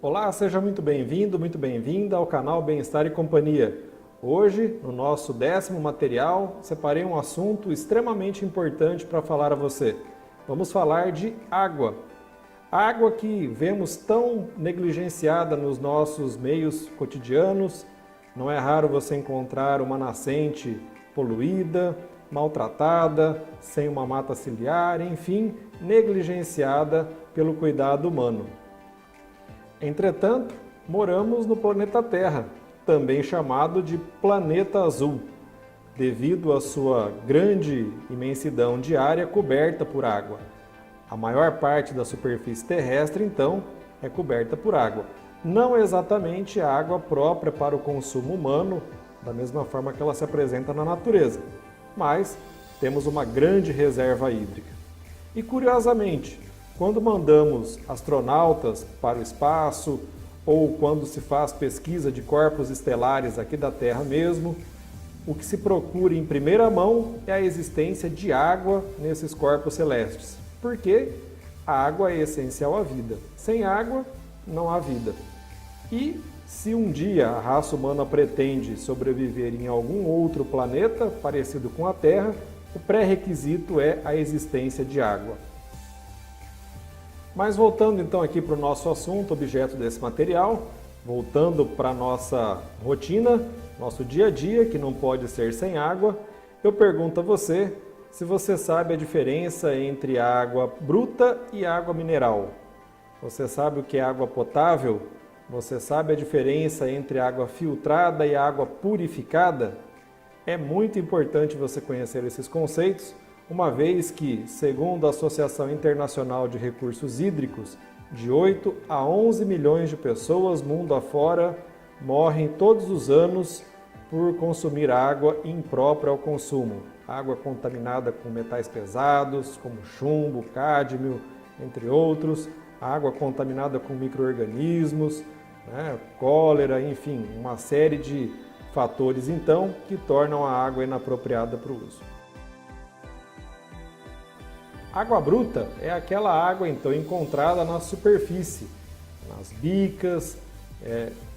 Olá, seja muito bem-vindo, muito bem-vinda ao canal Bem-Estar e Companhia. Hoje, no nosso 10º material, separei um assunto extremamente importante para falar a você. Vamos falar de água. A água que vemos tão negligenciada nos nossos meios cotidianos. Não é raro você encontrar uma nascente poluída, maltratada, sem uma mata ciliar, enfim, negligenciada pelo cuidado humano. Entretanto, moramos no planeta Terra, também chamado de planeta azul, devido à sua grande imensidão de área coberta por água. A maior parte da superfície terrestre, então, é coberta por água. Não exatamente a água própria para o consumo humano, da mesma forma que ela se apresenta na natureza, mas temos uma grande reserva hídrica. E curiosamente, quando mandamos astronautas para o espaço ou quando se faz pesquisa de corpos estelares aqui da Terra mesmo, o que se procura em primeira mão é a existência de água nesses corpos celestes, porque a água é essencial à vida. Sem água, não há vida. E se um dia a raça humana pretende sobreviver em algum outro planeta parecido com a Terra, o pré-requisito é a existência de água. Mas voltando então aqui para o nosso assunto, objeto desse material, voltando para a nossa rotina, nosso dia a dia, que não pode ser sem água, eu pergunto a você se você sabe a diferença entre água bruta e água mineral. Você sabe o que é água potável? Você sabe a diferença entre água filtrada e água purificada? É muito importante você conhecer esses conceitos, uma vez que, segundo a Associação Internacional de Recursos Hídricos, de 8 a 11 milhões de pessoas mundo afora morrem todos os anos por consumir água imprópria ao consumo. Água contaminada com metais pesados, como chumbo, cádmio, entre outros. Água contaminada com micro-organismos, cólera, enfim, uma série de fatores, então, que tornam a água inapropriada para o uso. Água bruta é aquela água, então, encontrada na superfície, nas bicas,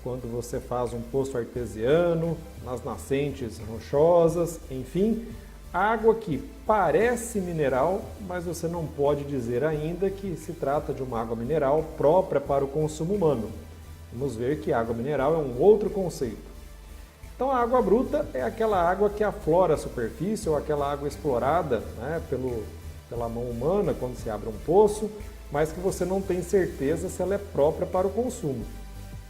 quando você faz um poço artesiano, nas nascentes rochosas, enfim, água que parece mineral, mas você não pode dizer ainda que se trata de uma água mineral própria para o consumo humano. Vamos ver que água mineral é um outro conceito. Então, a água bruta é aquela água que aflora a superfície ou aquela água explorada pela mão humana quando se abre um poço, mas que você não tem certeza se ela é própria para o consumo.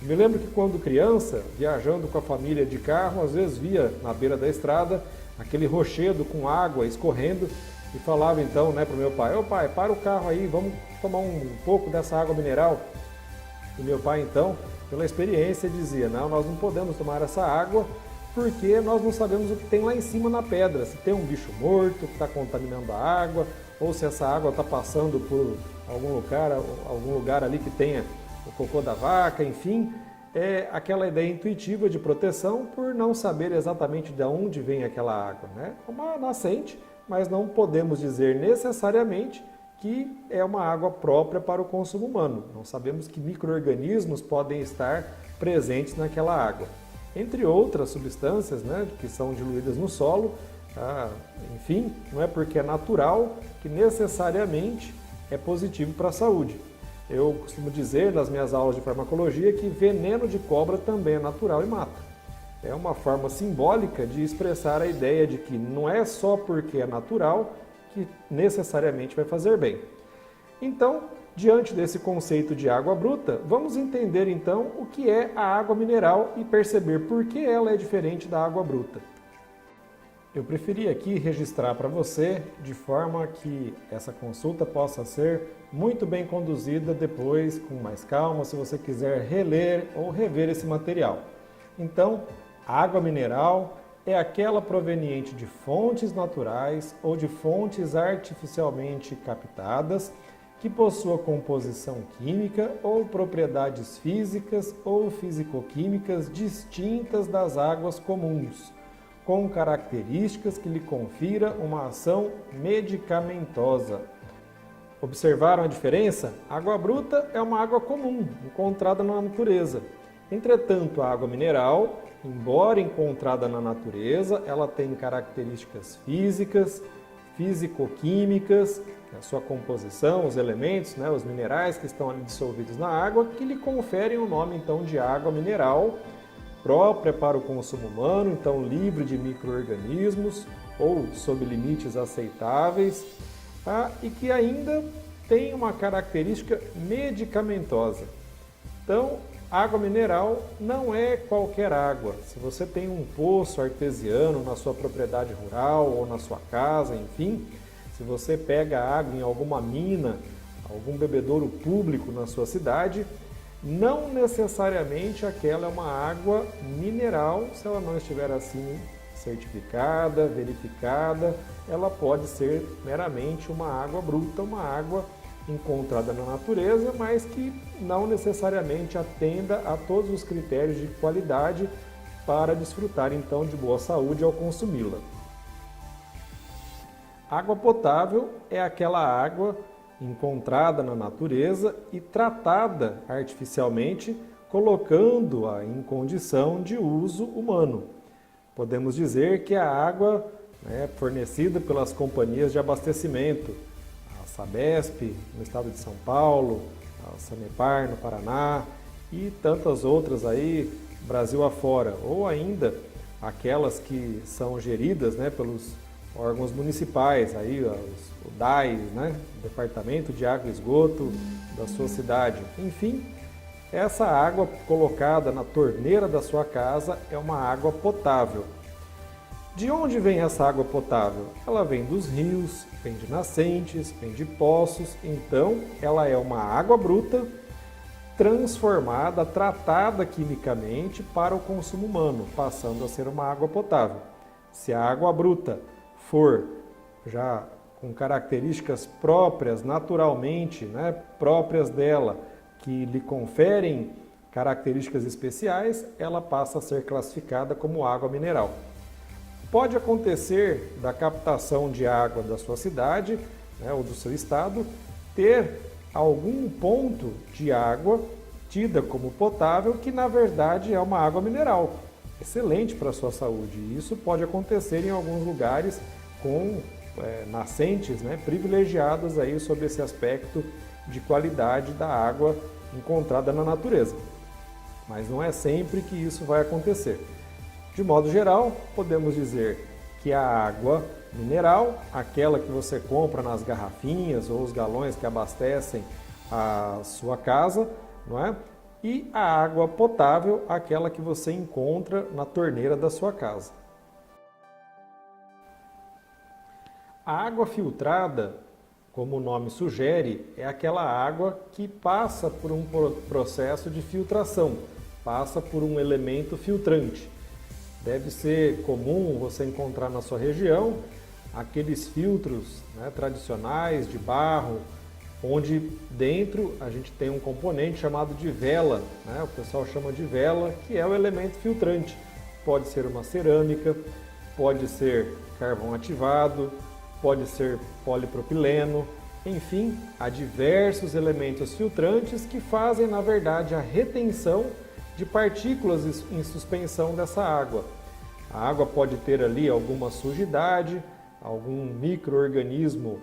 Eu me lembro que quando criança, viajando com a família de carro, às vezes via na beira da estrada aquele rochedo com água escorrendo e falava então para o meu pai: "Ô pai, para o carro aí, vamos tomar um pouco dessa água mineral". E meu pai então, pela experiência, dizia: "Não, nós não podemos tomar essa água porque nós não sabemos o que tem lá em cima na pedra, se tem um bicho morto que está contaminando a água, ou se essa água está passando por algum lugar ali que tenha o cocô da vaca, enfim". É aquela ideia intuitiva de proteção por não saber exatamente de onde vem aquela água. É uma nascente, mas não podemos dizer necessariamente que é uma água própria para o consumo humano. Não sabemos que micro-organismos podem estar presentes naquela água. Entre outras substâncias que são diluídas no solo, enfim, não é porque é natural que necessariamente é positivo para a saúde. Eu costumo dizer nas minhas aulas de farmacologia que veneno de cobra também é natural e mata. É uma forma simbólica de expressar a ideia de que não é só porque é natural que necessariamente vai fazer bem. Então, diante desse conceito de água bruta, vamos entender então o que é a água mineral e perceber por que ela é diferente da água bruta. Eu preferi aqui registrar para você de forma que essa consulta possa ser muito bem conduzida depois, com mais calma, se você quiser reler ou rever esse material. Então, a água mineral é aquela proveniente de fontes naturais ou de fontes artificialmente captadas que possua composição química ou propriedades físicas ou fisicoquímicas distintas das águas comuns, com características que lhe confira uma ação medicamentosa. Observaram a diferença? A água bruta é uma água comum, encontrada na natureza. Entretanto, a água mineral, embora encontrada na natureza, ela tem características físicas, físico-químicas, a sua composição, os elementos, os minerais que estão ali dissolvidos na água, que lhe conferem o nome então de água mineral, própria para o consumo humano, então livre de micro-organismos ou sob limites aceitáveis, e que ainda tem uma característica medicamentosa. Então, água mineral não é qualquer água. Se você tem um poço artesiano na sua propriedade rural ou na sua casa, enfim, se você pega água em alguma mina, algum bebedouro público na sua cidade, não necessariamente aquela é uma água mineral, se ela não estiver assim certificada, verificada, ela pode ser meramente uma água bruta, uma água encontrada na natureza, mas que não necessariamente atenda a todos os critérios de qualidade para desfrutar então de boa saúde ao consumi-la. Água potável é aquela água encontrada na natureza e tratada artificialmente, colocando-a em condição de uso humano. Podemos dizer que a água fornecida pelas companhias de abastecimento, a Sabesp no estado de São Paulo, a Sanepar no Paraná e tantas outras aí, Brasil afora, ou ainda aquelas que são geridas pelos órgãos municipais, aí, o DAE, Departamento de Água e Esgoto da sua cidade. Enfim, essa água colocada na torneira da sua casa é uma água potável. De onde vem essa água potável? Ela vem dos rios, vem de nascentes, vem de poços, então ela é uma água bruta transformada, tratada quimicamente para o consumo humano, passando a ser uma água potável. Se a água bruta for já com características próprias, naturalmente, próprias dela, que lhe conferem características especiais, ela passa a ser classificada como água mineral. Pode acontecer da captação de água da sua cidade, ou do seu estado, ter algum ponto de água tida como potável que na verdade é uma água mineral, excelente para a sua saúde. E isso pode acontecer em alguns lugares com nascentes privilegiadas aí sobre esse aspecto de qualidade da água encontrada na natureza. Mas não é sempre que isso vai acontecer. De modo geral, podemos dizer que a água mineral, aquela que você compra nas garrafinhas ou os galões que abastecem a sua casa, e a água potável, aquela que você encontra na torneira da sua casa. A água filtrada, como o nome sugere, é aquela água que passa por um processo de filtração, passa por um elemento filtrante. Deve ser comum você encontrar na sua região aqueles filtros tradicionais de barro, onde dentro a gente tem um componente chamado de vela, o pessoal chama de vela, que é o elemento filtrante. Pode ser uma cerâmica, pode ser carvão ativado, pode ser polipropileno, enfim, há diversos elementos filtrantes que fazem, na verdade, a retenção de partículas em suspensão dessa água. A água pode ter ali alguma sujidade, algum micro-organismo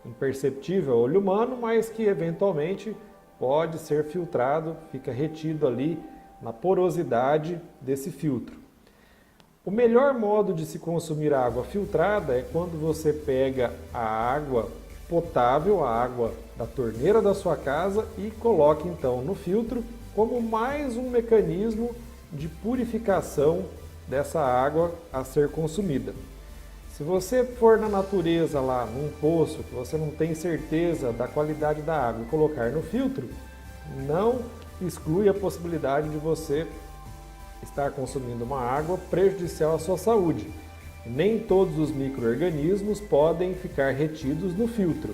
imperceptível ao olho humano, mas que eventualmente pode ser filtrado, fica retido ali na porosidade desse filtro. O melhor modo de se consumir a água filtrada é quando você pega a água potável, a água da torneira da sua casa e coloca então no filtro como mais um mecanismo de purificação dessa água a ser consumida. Se você for na natureza lá, num poço, que você não tem certeza da qualidade da água e colocar no filtro, não exclui a possibilidade de você estar consumindo uma água prejudicial à sua saúde. Nem todos os micro-organismos podem ficar retidos no filtro.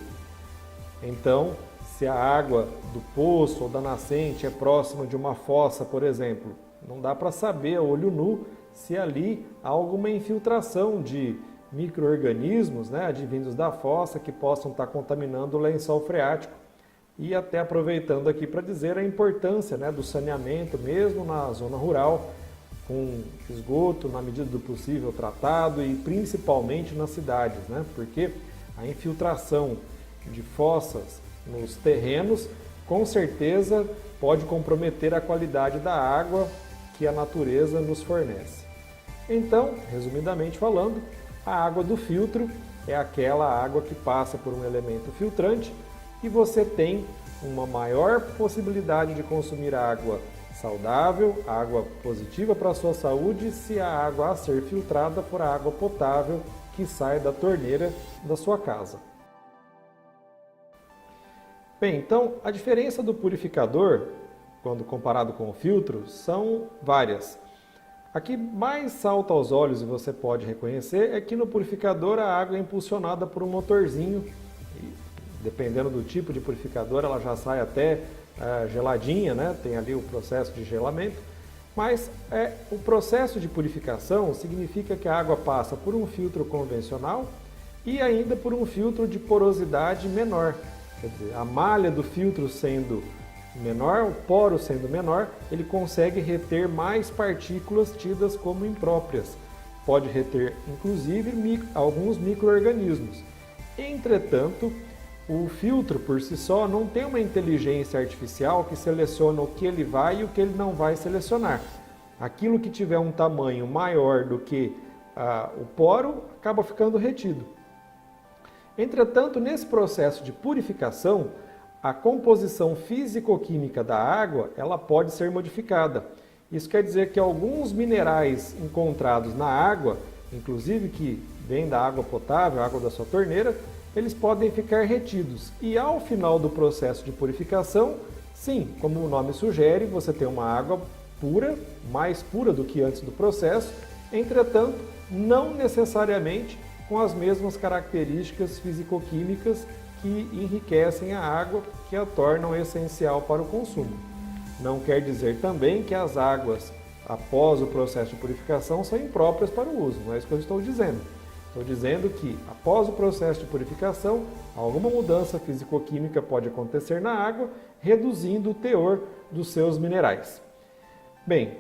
Então, se a água do poço ou da nascente é próxima de uma fossa, por exemplo, não dá para saber a olho nu se ali há alguma infiltração de micro-organismos, né, advindos da fossa que possam estar contaminando o lençol freático. E até aproveitando aqui para dizer a importância, né, do saneamento, mesmo na zona rural, com esgoto na medida do possível tratado e principalmente nas cidades, né, porque a infiltração de fossas nos terrenos com certeza pode comprometer a qualidade da água que a natureza nos fornece. Então, resumidamente falando, a água do filtro é aquela água que passa por um elemento filtrante e você tem uma maior possibilidade de consumir água saudável, água positiva para a sua saúde, se a água a ser filtrada for a água potável que sai da torneira da sua casa. Bem, então a diferença do purificador, quando comparado com o filtro, são várias. A que mais salta aos olhos e você pode reconhecer é que no purificador a água é impulsionada por um motorzinho. Dependendo do tipo de purificador, ela já sai até geladinha, né? Tem ali o processo de gelamento. Mas o processo de purificação significa que a água passa por um filtro convencional e ainda por um filtro de porosidade menor. Quer dizer, a malha do filtro sendo menor, o poro sendo menor, ele consegue reter mais partículas tidas como impróprias. Pode reter, inclusive, alguns micro-organismos. Entretanto, o filtro por si só não tem uma inteligência artificial que seleciona o que ele vai e o que ele não vai selecionar. Aquilo que tiver um tamanho maior do que o poro acaba ficando retido. Entretanto, nesse processo de purificação, a composição físico-química da água ela pode ser modificada. Isso quer dizer que alguns minerais encontrados na água, inclusive que vêm da água potável, água da sua torneira, eles podem ficar retidos. E ao final do processo de purificação, sim, como o nome sugere, você tem uma água pura, mais pura do que antes do processo, entretanto, não necessariamente com as mesmas características físico-químicas que enriquecem a água, que a tornam essencial para o consumo. Não quer dizer também que as águas, após o processo de purificação, são impróprias para o uso, não é isso que eu estou dizendo. Estou dizendo que, após o processo de purificação, alguma mudança físico-química pode acontecer na água, reduzindo o teor dos seus minerais. Bem,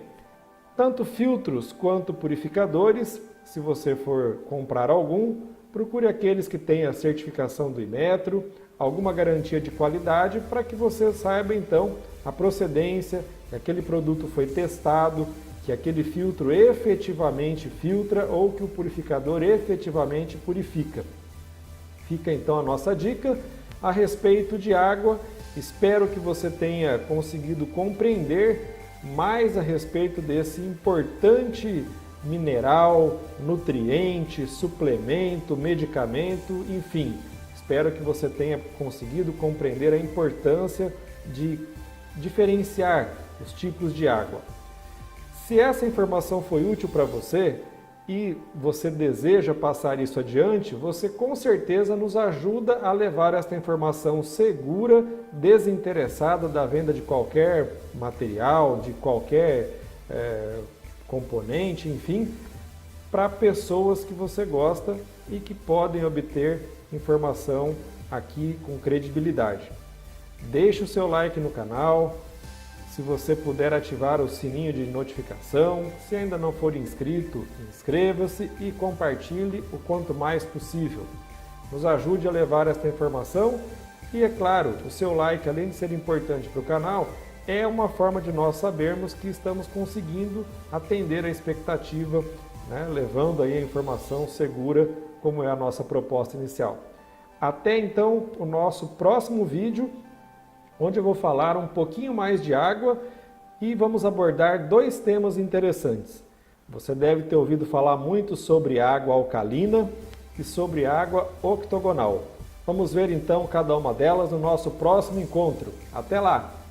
tanto filtros quanto purificadores, se você for comprar algum, procure aqueles que têm a certificação do Inmetro, alguma garantia de qualidade, para que você saiba então a procedência, que aquele produto foi testado, que aquele filtro efetivamente filtra ou que o purificador efetivamente purifica. Fica então a nossa dica a respeito de água. Espero que você tenha conseguido compreender mais a respeito desse importante mineral, nutriente, suplemento, medicamento, enfim. Espero que você tenha conseguido compreender a importância de diferenciar os tipos de água. Se essa informação foi útil para você e você deseja passar isso adiante, você com certeza nos ajuda a levar esta informação segura, desinteressada da venda de qualquer material, de qualquer componente, enfim, para pessoas que você gosta e que podem obter informação aqui com credibilidade. Deixe o seu like no canal. Se você puder ativar o sininho de notificação, se ainda não for inscrito, inscreva-se e compartilhe o quanto mais possível. Nos ajude a levar esta informação e, é claro, o seu like, além de ser importante para o canal, é uma forma de nós sabermos que estamos conseguindo atender a expectativa, né, levando aí a informação segura, como é a nossa proposta inicial. Até então, o nosso próximo vídeo, onde eu vou falar um pouquinho mais de água e vamos abordar dois temas interessantes. Você deve ter ouvido falar muito sobre água alcalina e sobre água octogonal. Vamos ver então cada uma delas no nosso próximo encontro. Até lá!